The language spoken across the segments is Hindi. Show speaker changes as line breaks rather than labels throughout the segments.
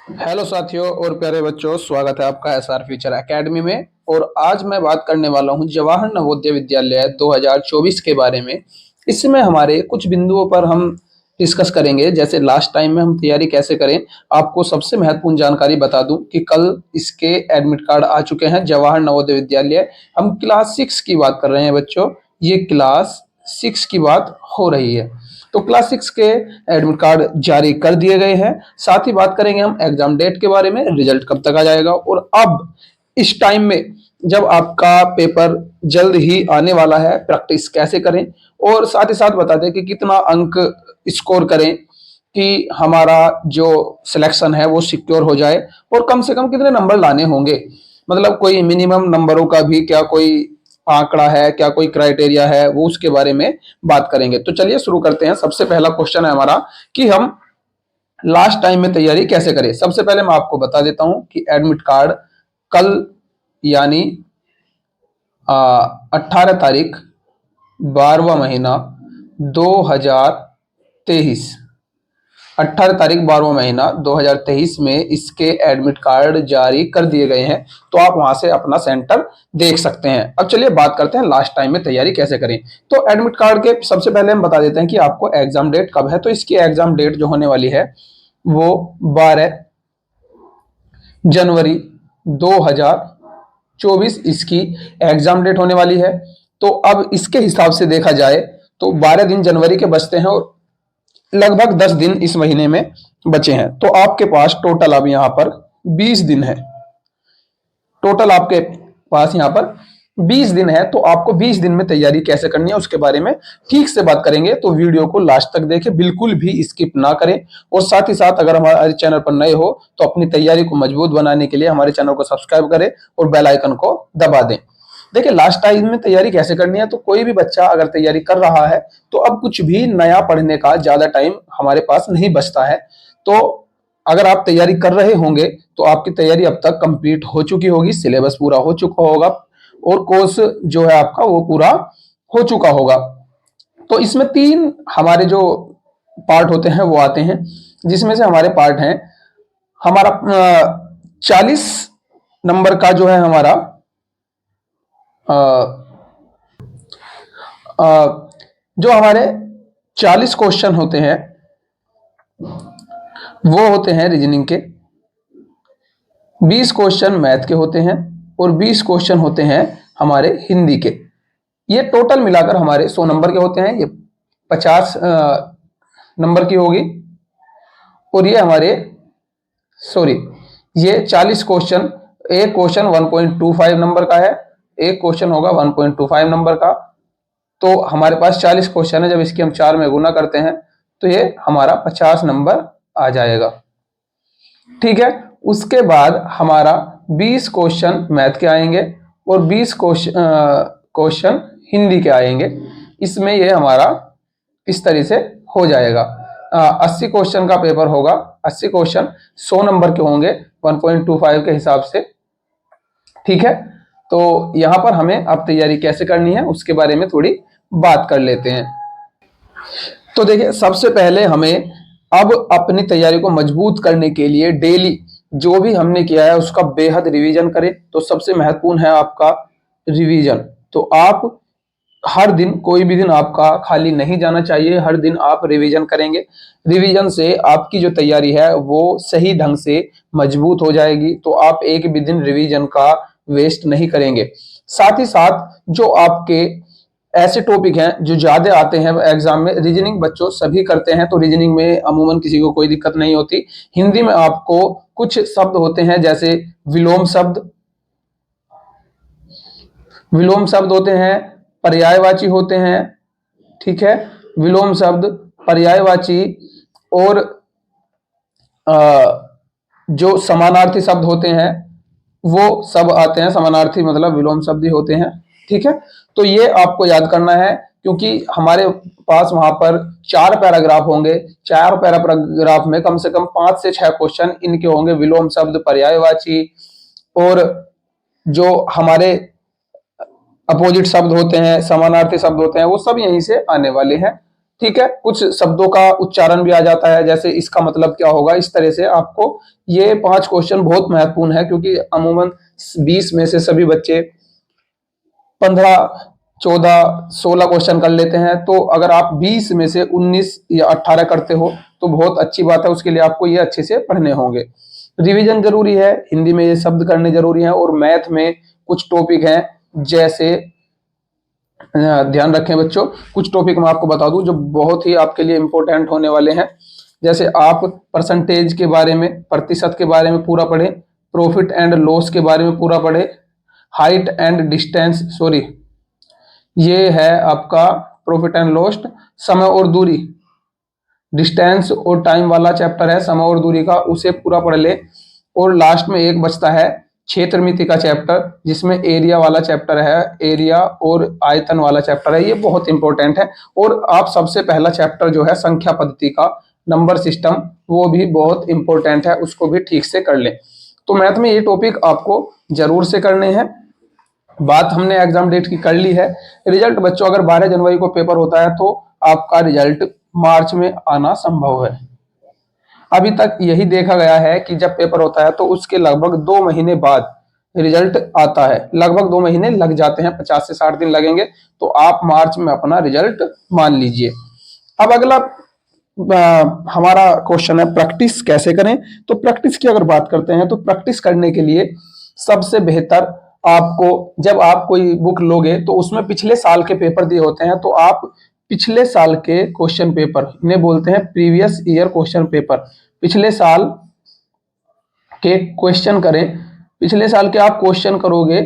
हेलो साथियों और प्यारे बच्चों, स्वागत है आपका एसआर फ्यूचर एकेडमी में। और आज मैं बात करने वाला हूं जवाहर नवोदय विद्यालय 2024 के बारे में। इसमें हमारे कुछ बिंदुओं पर हम डिस्कस करेंगे। जैसे लास्ट टाइम में हम तैयारी कैसे करें, आपको सबसे महत्वपूर्ण जानकारी बता दूं कि कल इसके एडमिट कार्ड आ चुके हैं जवाहर नवोदय विद्यालय। हम क्लास 6 की बात कर रहे हैं बच्चों, ये क्लास 6 की बात हो रही है। तो क्लास 6 के एडमिट कार्ड जारी कर दिए गए हैं। साथ ही बात करेंगे हम एग्जाम डेट के बारे में, रिजल्ट कब तक आ जाएगा। और अब इस टाइम में जब आपका पेपर जल्द ही आने वाला है, प्रैक्टिस कैसे करें, और साथ ही साथ बता दें कि कितना अंक स्कोर करें कि हमारा जो सिलेक्शन है वो सिक्योर हो जाए, और कम से कम कितने नंबर लाने होंगे। मतलब कोई मिनिमम नंबरों का भी क्या कोई आंकड़ा है, क्या कोई क्राइटेरिया है, वो उसके बारे में बात करेंगे। तो चलिए शुरू करते हैं। सबसे पहला क्वेश्चन है हमारा कि हम लास्ट टाइम में तैयारी कैसे करें। सबसे पहले मैं आपको बता देता हूं कि एडमिट कार्ड कल यानी 18 तारीख 12वां महीना 2023, 18 तारीख 12वां महीना 2023 में इसके एडमिट कार्ड जारी कर दिए गए हैं। तो आप वहां से अपना सेंटर देख सकते हैं। अब चलिए बात करते हैं लास्ट टाइम में तैयारी कैसे करें। तो एडमिट कार्ड के सबसे पहले हम बता देते हैं कि आपको एग्जाम डेट कब है। तो इसकी एग्जाम डेट जो होने वाली है वो 12 जनवरी 2024 इसकी एग्जाम डेट होने वाली है। तो अब इसके हिसाब से देखा जाए तो 12 दिन जनवरी के बचते हैं और लगभग 10 दिन इस महीने में बचे हैं। तो आपके पास टोटल अब यहां पर 20 दिन है। टोटल आपके पास यहां पर 20 दिन है। तो आपको 20 दिन में तैयारी कैसे करनी है उसके बारे में ठीक से बात करेंगे। तो वीडियो को लास्ट तक देखें, बिल्कुल भी स्किप ना करें। और साथ ही साथ अगर हमारे चैनल पर नए हो तो अपनी तैयारी को मजबूत बनाने के लिए हमारे चैनल को सब्सक्राइब करें और बेल आइकन को दबा दें। देखिए लास्ट टाइम में तैयारी कैसे करनी है। तो कोई भी बच्चा अगर तैयारी कर रहा है तो अब कुछ भी नया पढ़ने का ज्यादा टाइम हमारे पास नहीं बचता है। तो अगर आप तैयारी कर रहे होंगे तो आपकी तैयारी अब तक कंप्लीट हो चुकी होगी, सिलेबस पूरा हो चुका होगा और कोर्स जो है आपका वो पूरा हो चुका होगा। तो इसमें तीन हमारे जो पार्ट होते हैं वो आते हैं, जिसमें से हमारे पार्ट हैं हमारा 40 नंबर का जो है हमारा अ, अ, जो हमारे 40 क्वेश्चन होते हैं वो होते हैं रीजनिंग के, 20 क्वेश्चन मैथ के होते हैं और 20 क्वेश्चन होते हैं हमारे हिंदी के। ये टोटल मिलाकर हमारे 100 नंबर के होते हैं। ये 50 नंबर की होगी। और ये हमारे सॉरी ये 40 क्वेश्चन, एक क्वेश्चन 1.25 नंबर का है, एक क्वेश्चन होगा 1.25 नंबर का। तो हमारे पास 40 क्वेश्चन है। जब इसकी हम 4 में गुना करते हैं तो ये हमारा 50 नंबर आ जाएगा। ठीक है। उसके बाद हमारा 20 क्वेश्चन मैथ के आएंगे और 20 क्वेश्चन हिंदी के आएंगे। इसमें ये हमारा इस तरह से हो जाएगा। 80 क्वेश्चन का पेपर होगा। 80 क्वेश्चन 100 नंबर के होंगे 1.25 के हिसाब से। ठीक है। तो यहां पर हमें अब तैयारी कैसे करनी है उसके बारे में थोड़ी बात कर लेते हैं। तो देखिए सबसे पहले हमें अब अपनी तैयारी को मजबूत करने के लिए डेली जो भी हमने किया है उसका बेहद रिवीजन करें। तो सबसे महत्वपूर्ण है आपका रिवीजन। तो आप हर दिन, कोई भी दिन आपका खाली नहीं जाना चाहिए, हर दिन आप रिवीजन करेंगे। रिवीजन से आपकी जो तैयारी है वो सही ढंग से मजबूत हो जाएगी। तो आप एक भी दिन रिवीजन का वेस्ट नहीं करेंगे। साथ ही साथ जो आपके ऐसे टॉपिक हैं जो ज्यादा आते हैं एग्जाम में, रीजनिंग बच्चों सभी करते हैं तो रीजनिंग में अमूमन किसी को कोई दिक्कत नहीं होती। हिंदी में आपको कुछ शब्द होते हैं जैसे विलोम शब्द, विलोम शब्द होते हैं, पर्यायवाची होते हैं। ठीक है। विलोम शब्द, पर्यायवाची और जो समानार्थी शब्द होते हैं वो सब आते हैं। समानार्थी मतलब विलोम शब्द ही होते हैं। ठीक है। तो ये आपको याद करना है क्योंकि हमारे पास वहां पर 4 पैराग्राफ होंगे। 4 पैराग्राफ में कम से कम 5 से 6 क्वेश्चन इनके होंगे, विलोम शब्द, पर्यायवाची और जो हमारे अपोजिट शब्द होते हैं, समानार्थी शब्द होते हैं, वो सब यहीं से आने वाले हैं। ठीक है। कुछ शब्दों का उच्चारण भी आ जाता है, जैसे इसका मतलब क्या होगा, इस तरह से आपको ये 5 क्वेश्चन बहुत महत्वपूर्ण है, क्योंकि अमूमन 20 में से सभी बच्चे 15, 14, 16 क्वेश्चन कर लेते हैं। तो अगर आप 20 में से 19 या 18 करते हो तो बहुत अच्छी बात है, उसके लिए आपको ये अच्छे से पढ़ने होंगे। रिवीजन जरूरी है, हिंदी में ये शब्द करने जरूरी है, और मैथ में कुछ टॉपिक हैं, जैसे ध्यान रखें बच्चों, कुछ टॉपिक मैं आपको बता दूं जो बहुत ही आपके लिए इंपॉर्टेंट होने वाले हैं। जैसे आप परसेंटेज के बारे में, प्रतिशत के बारे में पूरा पढ़ें, प्रॉफिट एंड लॉस के बारे में पूरा पढ़ें, हाइट एंड डिस्टेंस, सॉरी ये है आपका प्रॉफिट एंड लॉस, समय और दूरी, डिस्टेंस और टाइम वाला चैप्टर है समय और दूरी का, उसे पूरा पढ़ ले। और लास्ट में एक बचता है क्षेत्र मिति का चैप्टर, जिसमें एरिया वाला चैप्टर है, एरिया और आयतन वाला चैप्टर है, ये बहुत इंपॉर्टेंट है। और आप सबसे पहला चैप्टर जो है संख्या पद्धति का, नंबर सिस्टम, वो भी बहुत इंपॉर्टेंट है, उसको भी ठीक से कर लें। तो मैथ में ये टॉपिक आपको जरूर से करने हैं। बात हमने एग्जाम डेट की कर ली है। रिजल्ट बच्चों अगर 12 जनवरी को पेपर होता है तो आपका रिजल्ट मार्च में आना संभव है। अभी तक यही देखा गया है कि जब पेपर होता है तो उसके लगभग 2 महीने बाद रिजल्ट आता है, लगभग 2 महीने लग जाते हैं, 50 से 60 दिन लगेंगे। तो आप मार्च में अपना रिजल्ट मान लीजिए। अब अगला हमारा क्वेश्चन है प्रैक्टिस कैसे करें। तो प्रैक्टिस की अगर बात करते हैं तो प्रैक्टिस करने के लिए सबसे बेहतर, आपको जब आप कोई बुक लोगे तो उसमें पिछले साल के पेपर दिए होते हैं, तो आप पिछले साल के क्वेश्चन पेपर, इन्हें बोलते हैं प्रीवियस ईयर क्वेश्चन पेपर, पिछले साल के क्वेश्चन करें। पिछले साल के आप क्वेश्चन करोगे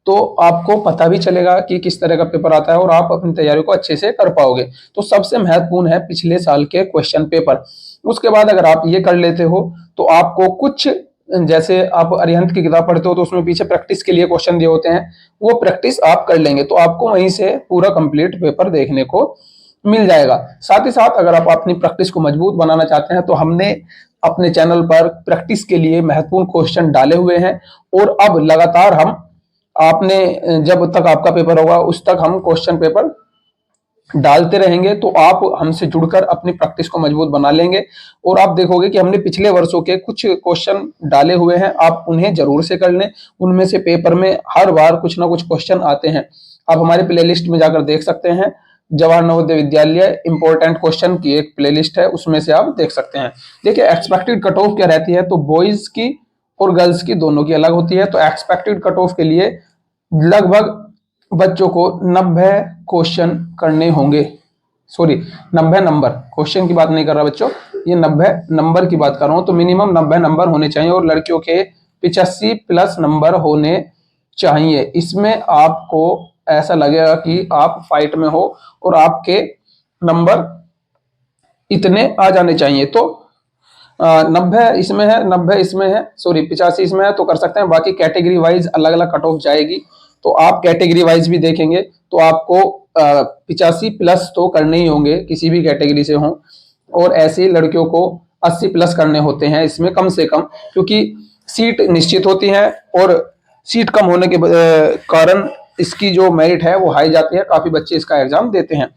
तो आपको पता भी चलेगा कि किस तरह का पेपर आता है और आप अपनी तैयारी को अच्छे से कर पाओगे। तो सबसे महत्वपूर्ण है पिछले साल के क्वेश्चन पेपर। उसके बाद अगर आप ये कर लेते हो तो आपको कुछ, जैसे आप अरिहंत की किताब पढ़ते हो तो उसमें पीछे प्रैक्टिस के लिए क्वेश्चन दिए होते हैं, वो प्रैक्टिस आप कर लेंगे तो आपको वहीं से पूरा कंप्लीट पेपर देखने को मिल जाएगा। साथ ही साथ अगर आप अपनी प्रैक्टिस को मजबूत बनाना चाहते हैं तो हमने अपने चैनल पर प्रैक्टिस के लिए महत्वपूर्ण क्वेश्चन डाले हुए हैं, और अब लगातार हम, आपने जब तक आपका पेपर होगा उस तक हम क्वेश्चन पेपर डालते रहेंगे, तो आप हमसे जुड़कर अपनी प्रैक्टिस को मजबूत बना लेंगे। और आप देखोगे कि हमने पिछले वर्षों के कुछ क्वेश्चन डाले हुए हैं, आप उन्हें जरूर से कर लें। उनमें से पेपर में हर बार कुछ ना कुछ क्वेश्चन आते हैं, आप हमारे प्लेलिस्ट में जाकर देख सकते हैं। जवाहर नवोदय विद्यालय इंपॉर्टेंट क्वेश्चन की एक प्लेलिस्ट है, उसमें से आप देख सकते हैं। देखिए एक्सपेक्टेड कट ऑफ क्या रहती है, तो बॉयज की और गर्ल्स की दोनों की अलग होती है। तो एक्सपेक्टेड कट ऑफ के लिए लगभग बच्चों को 90 क्वेश्चन करने होंगे, सॉरी 90 नंबर, क्वेश्चन की बात नहीं कर रहा बच्चों, ये 90 नंबर की बात कर रहा हूं। तो मिनिमम 90 नंबर होने चाहिए और लड़कियों के 85 प्लस नंबर होने चाहिए। इसमें आपको ऐसा लगेगा कि आप फाइट में हो और आपके नंबर इतने आ जाने चाहिए। तो 90 इसमें है, 90 इसमें है, सॉरी 85 इसमें है, तो कर सकते हैं। बाकी कैटेगरी वाइज अलग अलग कट ऑफ जाएगी, तो आप कैटेगरी वाइज भी देखेंगे तो आपको 85 प्लस तो करने ही होंगे किसी भी कैटेगरी से हो, और ऐसे लड़कियों को 80 प्लस करने होते हैं इसमें कम से कम, क्योंकि सीट निश्चित होती है और सीट कम होने के कारण इसकी जो मेरिट है वो हाई जाती है, काफी बच्चे इसका एग्जाम देते हैं।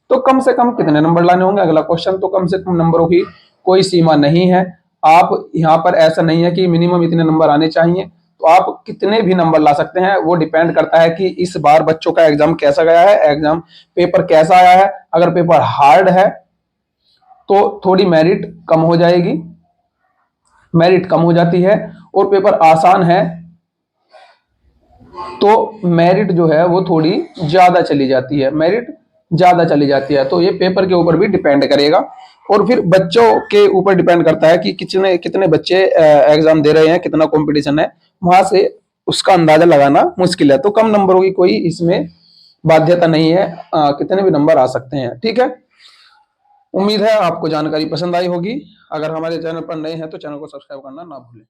तो कम से कम कितने नंबर लाने होंगे अगला क्वेश्चन, तो कम से कम नंबरों की कोई सीमा नहीं है। आप यहाँ पर ऐसा नहीं है कि मिनिमम इतने नंबर आने चाहिए, तो आप कितने भी नंबर ला सकते हैं, वो डिपेंड करता है कि इस बार बच्चों का एग्जाम कैसा गया है, एग्जाम पेपर कैसा आया है। अगर पेपर हार्ड है तो थोड़ी मेरिट कम हो जाएगी, मेरिट कम हो जाती है, और पेपर आसान है तो मेरिट जो है वो थोड़ी ज्यादा चली जाती है, मेरिट ज्यादा चली जाती है। तो ये पेपर के ऊपर भी डिपेंड करेगा, और फिर बच्चों के ऊपर डिपेंड करता है कि कितने कितने बच्चे एग्जाम दे रहे हैं, कितना कंपटीशन है, वहां से उसका अंदाजा लगाना मुश्किल है। तो कम नंबरों की कोई इसमें बाध्यता नहीं है, कितने भी नंबर आ सकते हैं, ठीक है। उम्मीद है आपको जानकारी पसंद आई होगी। अगर हमारे चैनल पर नए हैं तो चैनल को सब्सक्राइब करना ना भूलें।